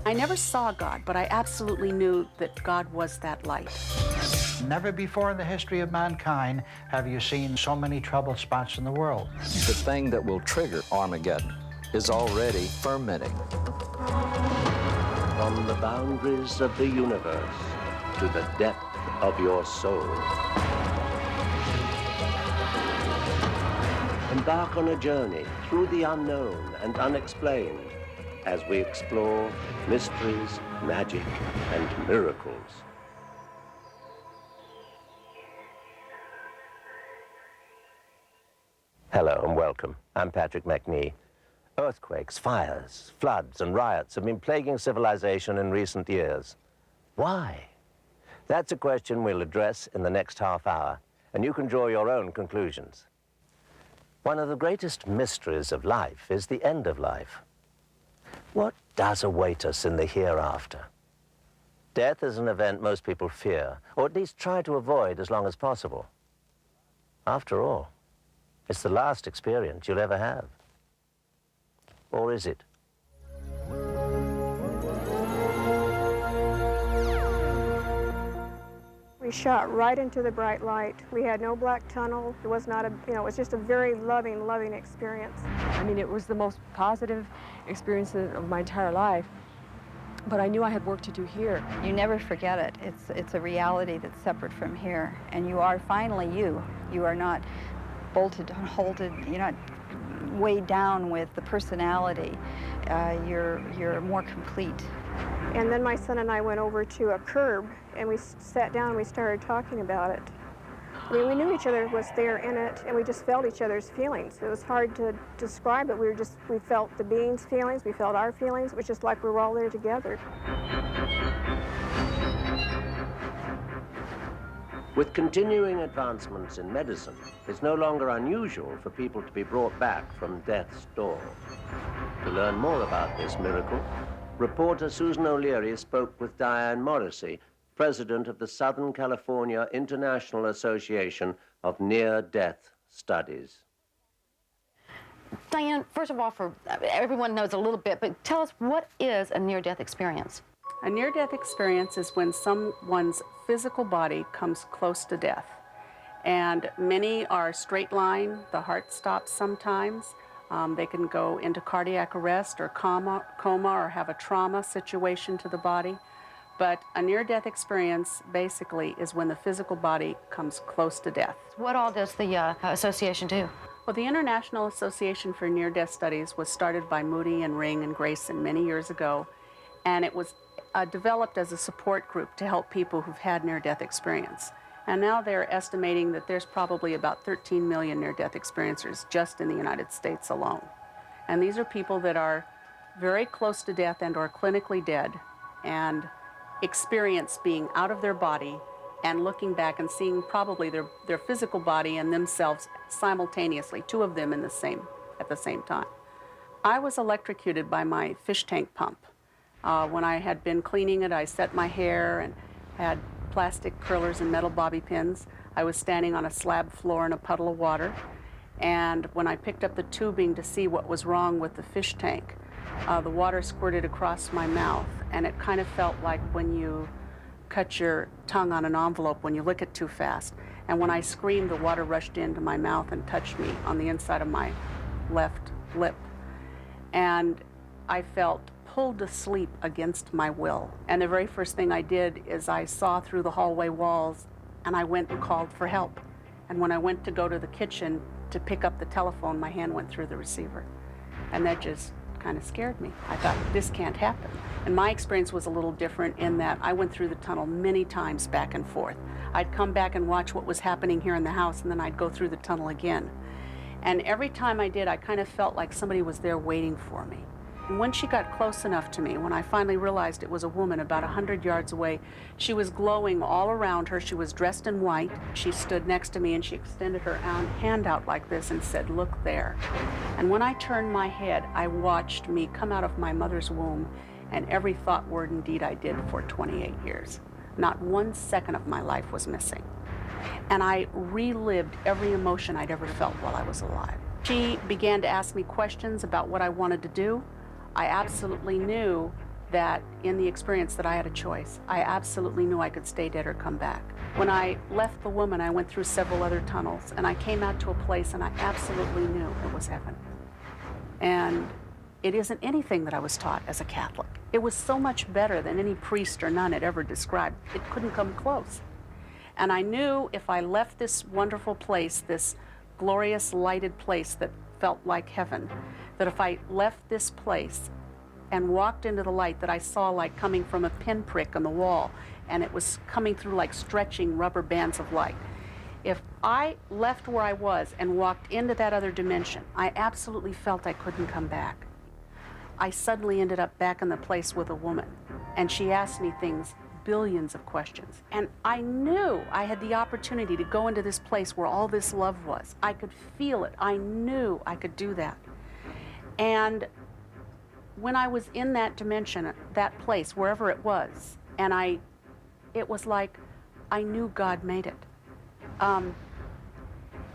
I never saw God, but I absolutely knew that God was that light. Never before in the history of mankind have you seen so many troubled spots in the world. The thing that will trigger Armageddon is already fermenting. From the boundaries of the universe to the depth of your soul. Embark on a journey through the unknown and unexplained as we explore mysteries, magic, and miracles. Hello and welcome. I'm Patrick Macnee. Earthquakes, fires, floods, and riots have been plaguing civilization in recent years. Why? That's a question we'll address in the next half hour, and you can draw your own conclusions. One of the greatest mysteries of life is the end of life. What does await us in the hereafter? Death is an event most people fear, or at least try to avoid as long as possible. After all, it's the last experience you'll ever have. Or is it? We shot right into the bright light. We had no black tunnel. It was not a, it was just a very loving, loving experience. I mean, it was the most positive experience of my entire life, but I knew I had work to do here. You never forget it. It's a reality that's separate from here, and you are finally you. You are not bolted and halted. You're not weighed down with the personality. You're more complete. And then my son and I went over to a curb, and we sat down and we started talking about it. I mean, we knew each other was there in it, and we just felt each other's feelings. It was hard to describe it. We felt the being's feelings, we felt our feelings. It was just like we were all there together. With continuing advancements in medicine, it's no longer unusual for people to be brought back from death's door. To learn more about this miracle, reporter Susan O'Leary spoke with Diane Morrissey, president of the Southern California International Association of Near-Death Studies. Diane, first of all, for everyone knows a little bit, but tell us, what is a near-death experience? A near-death experience is when someone's physical body comes close to death. And many are straight line, the heart stops sometimes. They can go into cardiac arrest or coma or have a trauma situation to the body. But a near-death experience basically is when the physical body comes close to death. What all does the association do? Well, the International Association for Near-Death Studies was started by Moody and Ring and Grayson many years ago, and it was developed as a support group to help people who've had near-death experience. And now they're estimating that there's probably about 13 million near-death experiencers just in the United States alone. And these are people that are very close to death and or clinically dead and experience being out of their body and looking back and seeing probably their physical body and themselves simultaneously, two of them at the same time. I was electrocuted by my fish tank pump. When I had been cleaning it, I set my hair and had plastic curlers and metal bobby pins. I was standing on a slab floor in a puddle of water, and when I picked up the tubing to see what was wrong with the fish tank, the water squirted across my mouth, and it kind of felt like when you cut your tongue on an envelope when you lick it too fast. And when I screamed, the water rushed into my mouth and touched me on the inside of my left lip. And I felt pulled to sleep against my will. And the very first thing I did is I saw through the hallway walls, and I went and called for help. And when I went to go to the kitchen to pick up the telephone, my hand went through the receiver. And that just kind of scared me. I thought, this can't happen. And my experience was a little different in that I went through the tunnel many times back and forth. I'd come back and watch what was happening here in the house, and then I'd go through the tunnel again. And every time I did, I kind of felt like somebody was there waiting for me. And when she got close enough to me, when I finally realized it was a woman about 100 yards away, she was glowing all around her. She was dressed in white. She stood next to me and she extended her hand out like this and said, "Look there." And when I turned my head, I watched me come out of my mother's womb, and every thought, word, and deed I did for 28 years. Not 1 second of my life was missing. And I relived every emotion I'd ever felt while I was alive. She began to ask me questions about what I wanted to do. I absolutely knew that in the experience that I had a choice. I absolutely knew I could stay dead or come back. When I left the woman, I went through several other tunnels, and I came out to a place and I absolutely knew it was heaven. And it isn't anything that I was taught as a Catholic. It was so much better than any priest or nun had ever described. It couldn't come close. And I knew if I left this wonderful place, this glorious lighted place that felt like heaven, that if I left this place and walked into the light that I saw like coming from a pinprick on the wall, and it was coming through like stretching rubber bands of light. If I left where I was and walked into that other dimension, I absolutely felt I couldn't come back. I suddenly ended up back in the place with a woman, and she asked me things, billions of questions. And I knew I had the opportunity to go into this place where all this love was. I could feel it. I knew I could do that. And when I was in that dimension, that place, wherever it was, and it was like I knew God made it. And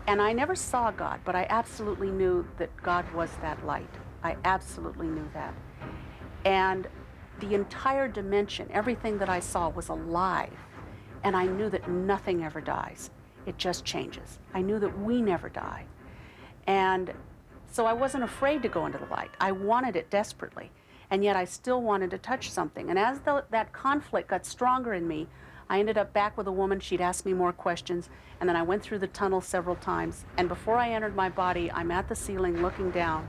I never saw God, but I absolutely knew that God was that light. I absolutely knew that. And the entire dimension, everything that I saw was alive. And I knew that nothing ever dies. It just changes. I knew that we never die. And so I wasn't afraid to go into the light. I wanted it desperately. And yet I still wanted to touch something. And as that conflict got stronger in me, I ended up back with a woman. She'd ask me more questions. And then I went through the tunnel several times. And before I entered my body, I'm at the ceiling looking down.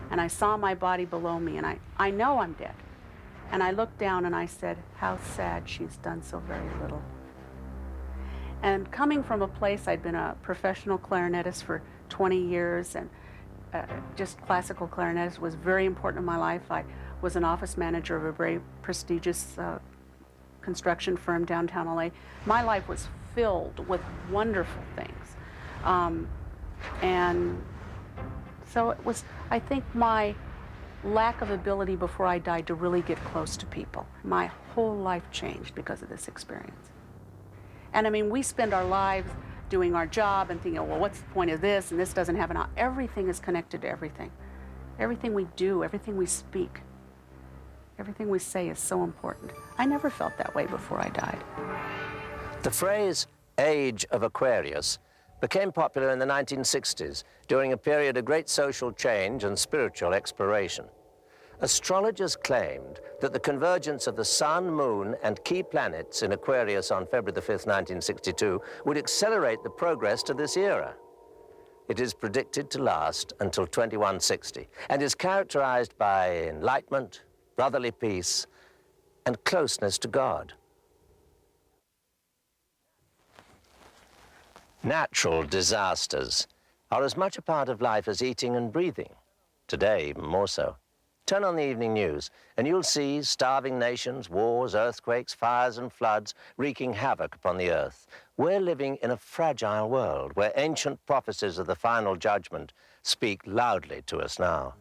And I saw my body below me. And I know I'm dead. And I looked down and I said, how sad she's done so very little. And coming from a place, I'd been a professional clarinetist for 20 years, and just classical clarinetist was very important in my life. I was an office manager of a very prestigious construction firm downtown LA. My life was filled with wonderful things. And so it was, I think, my lack of ability before I died to really get close to people. My whole life changed because of this experience. And I mean, we spend our lives doing our job and thinking, well, what's the point of this? And this doesn't happen. Everything is connected to everything. Everything we do, everything we speak, everything we say is so important. I never felt that way before I died. The phrase Age of Aquarius became popular in the 1960s during a period of great social change and spiritual exploration. Astrologers claimed that the convergence of the sun, moon, and key planets in Aquarius on February the 5th, 1962, would accelerate the progress to this era. It is predicted to last until 2160 and is characterized by enlightenment, brotherly peace, and closeness to God. Natural disasters are as much a part of life as eating and breathing. Today, even more so. Turn on the evening news, and you'll see starving nations, wars, earthquakes, fires, and floods wreaking havoc upon the earth. We're living in a fragile world where ancient prophecies of the final judgment speak loudly to us now.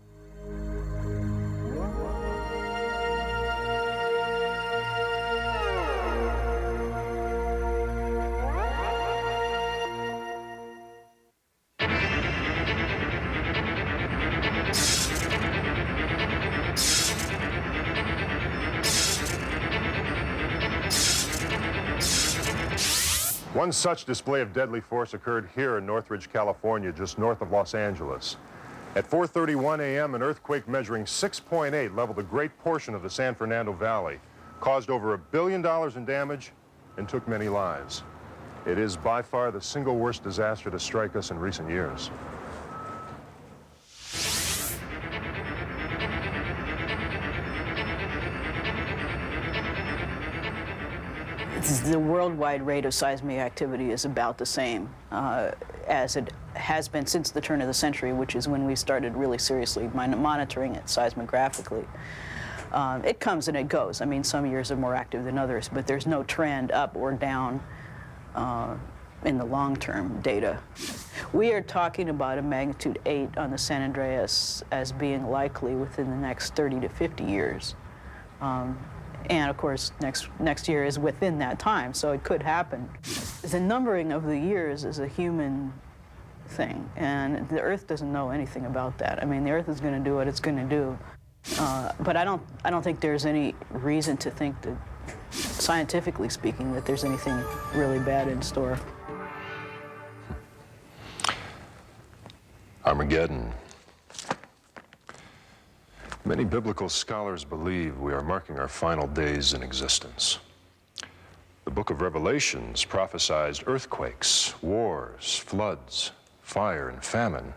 One such display of deadly force occurred here in Northridge, California, just north of Los Angeles. At 4:31 a.m., an earthquake measuring 6.8 leveled a great portion of the San Fernando Valley, caused over $1 billion in damage, and took many lives. It is by far the single worst disaster to strike us in recent years. The worldwide rate of seismic activity is about the same as it has been since the turn of the century, which is when we started really seriously monitoring it seismographically. It comes and it goes. I mean, some years are more active than others, but there's no trend up or down in the long-term data. We are talking about a magnitude 8 on the San Andreas as being likely within the next 30 to 50 years. And of course, next year is within that time, so it could happen. The numbering of the years is a human thing, and the Earth doesn't know anything about that. I mean, the Earth is going to do what it's going to do. But I don't think there's any reason to think that, scientifically speaking, that there's anything really bad in store. Armageddon. Many biblical scholars believe we are marking our final days in existence. The book of Revelations prophesied earthquakes, wars, floods, fire, and famine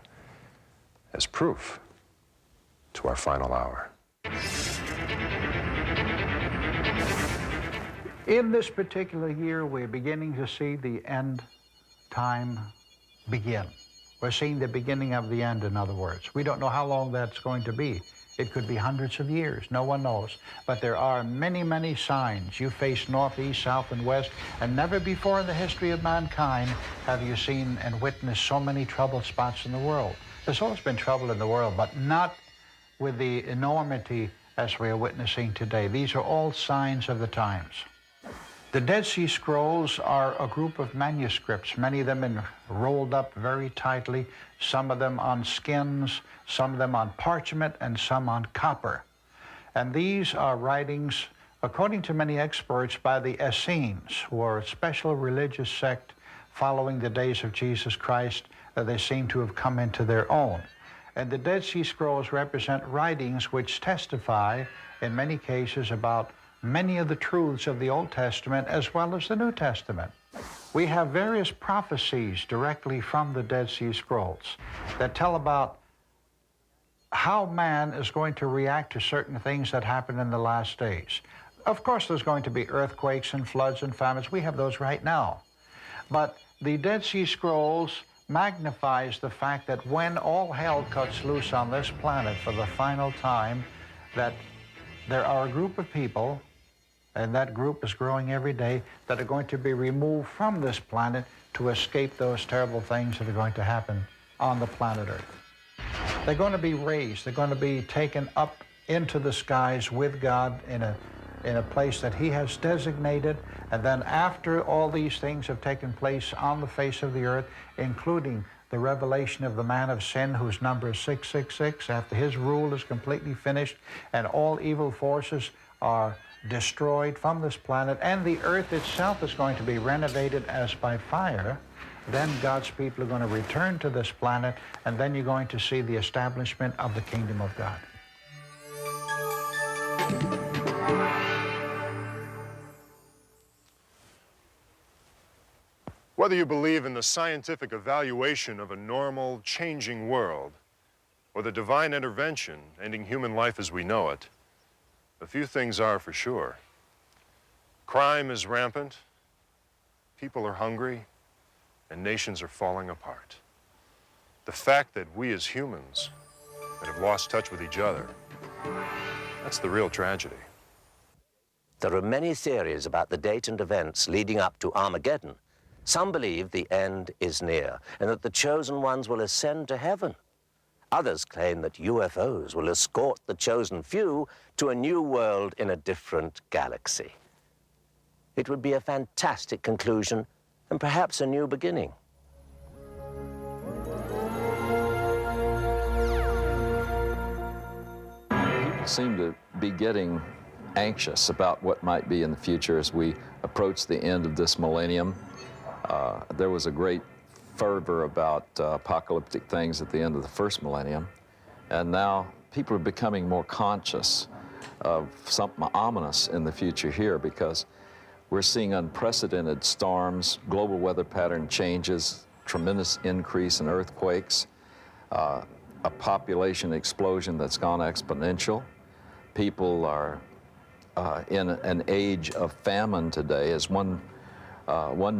as proof to our final hour. In this particular year, we're beginning to see the end time begin. We're seeing the beginning of the end, in other words. We don't know how long that's going to be. It could be hundreds of years. No one knows. But there are many, many signs. You face north, east, south, and west, and never before in the history of mankind have you seen and witnessed so many troubled spots in the world. There's always been trouble in the world, but not with the enormity as we are witnessing today. These are all signs of the times. The Dead Sea Scrolls are a group of manuscripts, many of them rolled up very tightly, some of them on skins, some of them on parchment, and some on copper. And these are writings, according to many experts, by the Essenes, who are a special religious sect following the days of Jesus Christ. They seem to have come into their own. And the Dead Sea Scrolls represent writings which testify, in many cases, about many of the truths of the Old Testament as well as the New Testament. We have various prophecies directly from the Dead Sea Scrolls that tell about how man is going to react to certain things that happen in the last days. Of course, there's going to be earthquakes and floods and famines. We have those right now. But the Dead Sea Scrolls magnifies the fact that when all hell cuts loose on this planet for the final time, that there are a group of people, and that group is growing every day, that are going to be removed from this planet to escape those terrible things that are going to happen on the planet Earth. They're going to be raised. They're going to be taken up into the skies with God in a place that He has designated. And then after all these things have taken place on the face of the earth, including the revelation of the man of sin, whose number is 666, after his rule is completely finished and all evil forces are destroyed from this planet, and the earth itself is going to be renovated as by fire, then God's people are going to return to this planet, and then you're going to see the establishment of the kingdom of God. Whether you believe in the scientific evaluation of a normal, changing world, or the divine intervention ending human life as we know it, a few things are for sure. Crime is rampant, people are hungry, and nations are falling apart. The fact that we as humans that have lost touch with each other, that's the real tragedy. There are many theories about the date and events leading up to Armageddon. Some believe the end is near and that the chosen ones will ascend to heaven. Others claim that UFOs will escort the chosen few to a new world in a different galaxy. It would be a fantastic conclusion and perhaps a new beginning. People seem to be getting anxious about what might be in the future as we approach the end of this millennium. There was a great fervor about apocalyptic things at the end of the first millennium, and now people are becoming more conscious of something ominous in the future here, because we're seeing unprecedented storms, global weather pattern changes, tremendous increase in earthquakes, a population explosion that's gone exponential. People are in an age of famine today. As one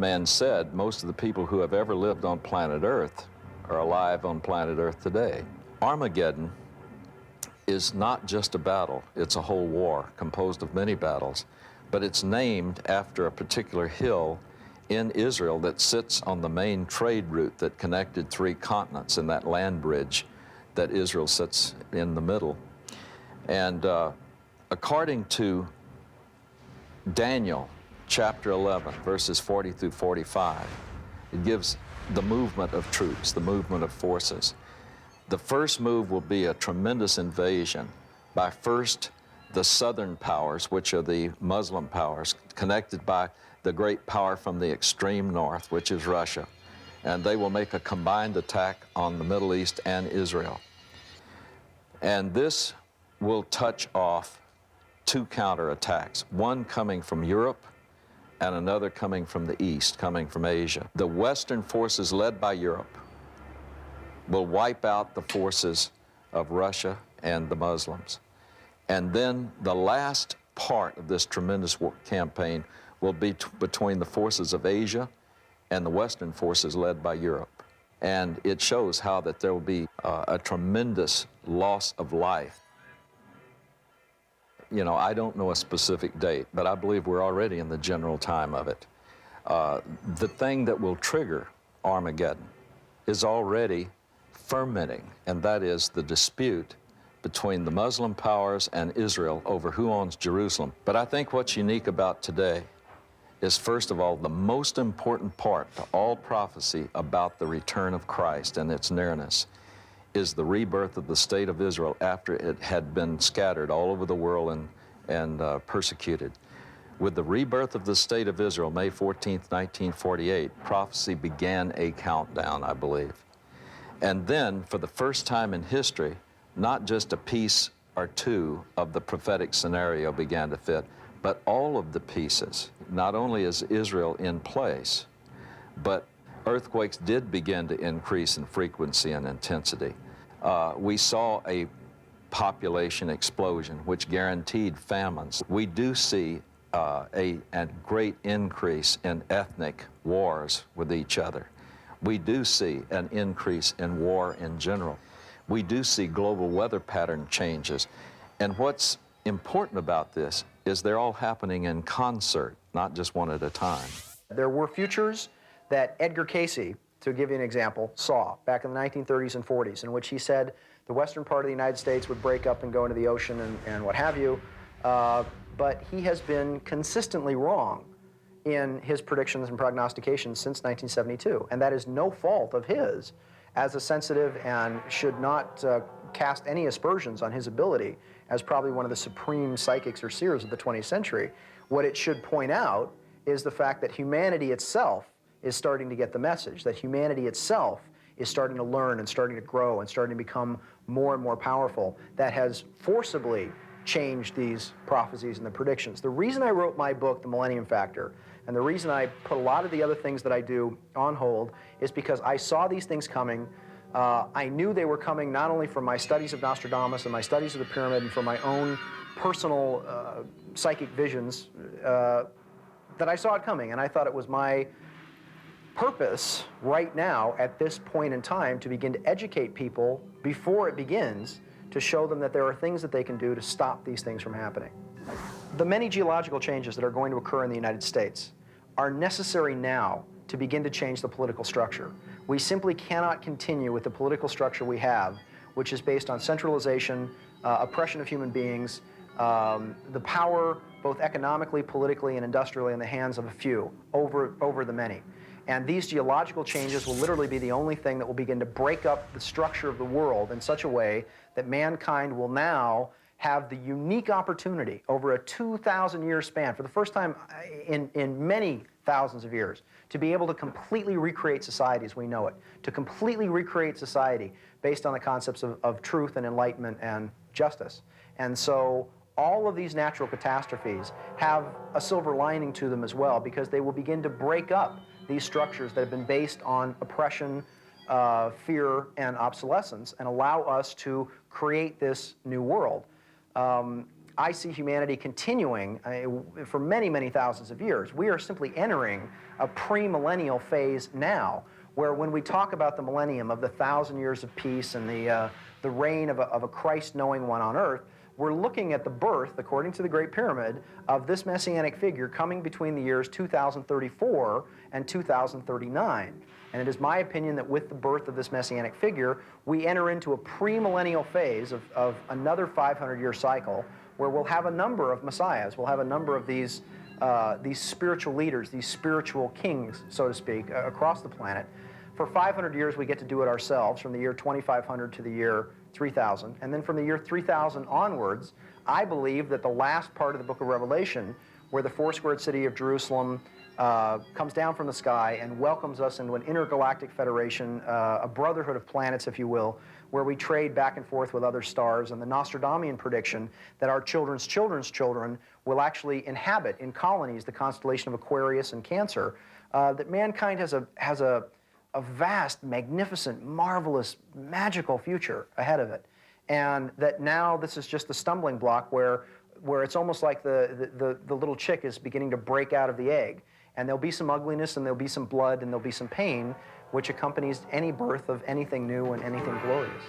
man said, most of the people who have ever lived on planet Earth are alive on planet Earth today. Armageddon is not just a battle, it's a whole war composed of many battles, but it's named after a particular hill in Israel that sits on the main trade route that connected 3 continents in that land bridge that Israel sits in the middle. And according to Daniel chapter 11, verses 40 through 45, it gives the movement of troops, the movement of forces. The first move will be a tremendous invasion by first the southern powers, which are the Muslim powers, connected by the great power from the extreme north, which is Russia. And they will make a combined attack on the Middle East and Israel. And this will touch off two counterattacks, one coming from Europe and another coming from the East, coming from Asia. The Western forces led by Europe will wipe out the forces of Russia and the Muslims. And then the last part of this tremendous campaign will be between the forces of Asia and the Western forces led by Europe. And it shows how that there will be a tremendous loss of life. You know, I don't know a specific date, but I believe we're already in the general time of it. The thing that will trigger Armageddon is already fermenting, and that is the dispute between the Muslim powers and Israel over who owns Jerusalem. But I think what's unique about today is, first of all, the most important part to all prophecy about the return of Christ and its nearness is the rebirth of the state of Israel after it had been scattered all over the world and persecuted. With the rebirth of the state of Israel, May 14th, 1948, prophecy began a countdown, I believe. And then, for the first time in history, not just a piece or two of the prophetic scenario began to fit, but all of the pieces. Not only is Israel in place, but earthquakes did begin to increase in frequency and intensity. We saw a population explosion, which guaranteed famines. We do see a great increase in ethnic wars with each other. We do see an increase in war in general. We do see global weather pattern changes. And what's important about this is they're all happening in concert, not just one at a time. There were futures that Edgar Cayce, to give you an example, saw back in the 1930s and 40s, in which he said the western part of the United States would break up and go into the ocean and what have you. But he has been consistently wrong in his predictions and prognostications since 1972. And that is no fault of his as a sensitive, and should not cast any aspersions on his ability as probably one of the supreme psychics or seers of the 20th century. What it should point out is the fact that humanity itself is starting to get the message, that humanity itself is starting to learn and starting to grow and starting to become more and more powerful, that has forcibly changed these prophecies and the predictions. The reason I wrote my book, The Millennium Factor, and the reason I put a lot of the other things that I do on hold is because I saw these things coming. I knew they were coming not only from my studies of Nostradamus and my studies of the pyramid and from my own personal psychic visions, that I saw it coming. And I thought it was my purpose right now at this point in time to begin to educate people before it begins, to show them that there are things that they can do to stop these things from happening. The many geological changes that are going to occur in the United States are necessary now to begin to change the political structure. We simply cannot continue with the political structure we have, which is based on centralization, oppression of human beings, the power both economically, politically, and industrially in the hands of a few over the many. And these geological changes will literally be the only thing that will begin to break up the structure of the world in such a way that mankind will now have the unique opportunity over a 2,000-year span, for the first time in many thousands of years, to be able to completely recreate society as we know it, to completely recreate society based on the concepts of truth and enlightenment and justice. And so all of these natural catastrophes have a silver lining to them as well, because they will begin to break up these structures that have been based on oppression, fear, and obsolescence, and allow us to create this new world. I see humanity continuing for many, many thousands of years. We are simply entering a premillennial phase now, where when we talk about the millennium of the 1,000 years of peace and the reign of a Christ-knowing one on earth, we're looking at the birth, according to the Great Pyramid, of this messianic figure coming between the years 2034 and 2039. And it is my opinion that with the birth of this messianic figure, we enter into a premillennial phase of another 500-year cycle, where we'll have a number of messiahs. We'll have a number of these spiritual leaders, these spiritual kings, so to speak, across the planet. For 500 years, we get to do it ourselves, from the year 2500 to the year 3000. And then from the year 3000 onwards, I believe that the last part of the book of Revelation, where the four-squared city of Jerusalem comes down from the sky and welcomes us into an intergalactic federation, a brotherhood of planets, if you will, where we trade back and forth with other stars, and the Nostradamian prediction that our children's children's children will actually inhabit in colonies the constellation of Aquarius and Cancer, that mankind has a vast, magnificent, marvelous, magical future ahead of it. And that now this is just the stumbling block where it's almost like the little chick is beginning to break out of the egg. And there'll be some ugliness, and there'll be some blood, and there'll be some pain, which accompanies any birth of anything new and anything glorious.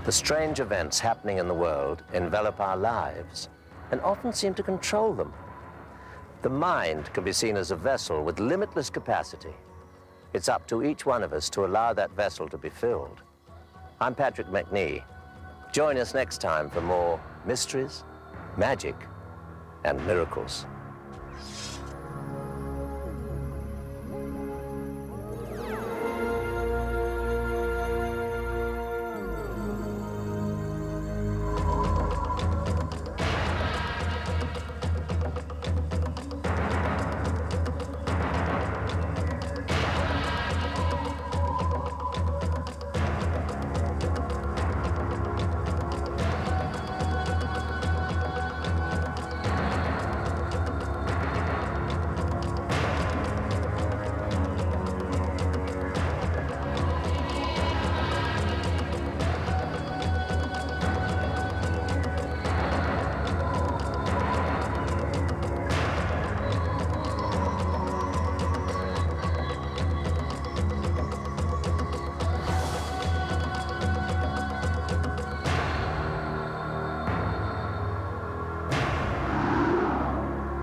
The strange events happening in the world envelop our lives and often seem to control them. The mind can be seen as a vessel with limitless capacity. It's up to each one of us to allow that vessel to be filled. I'm Patrick Macnee. Join us next time for more mysteries, magic, and miracles.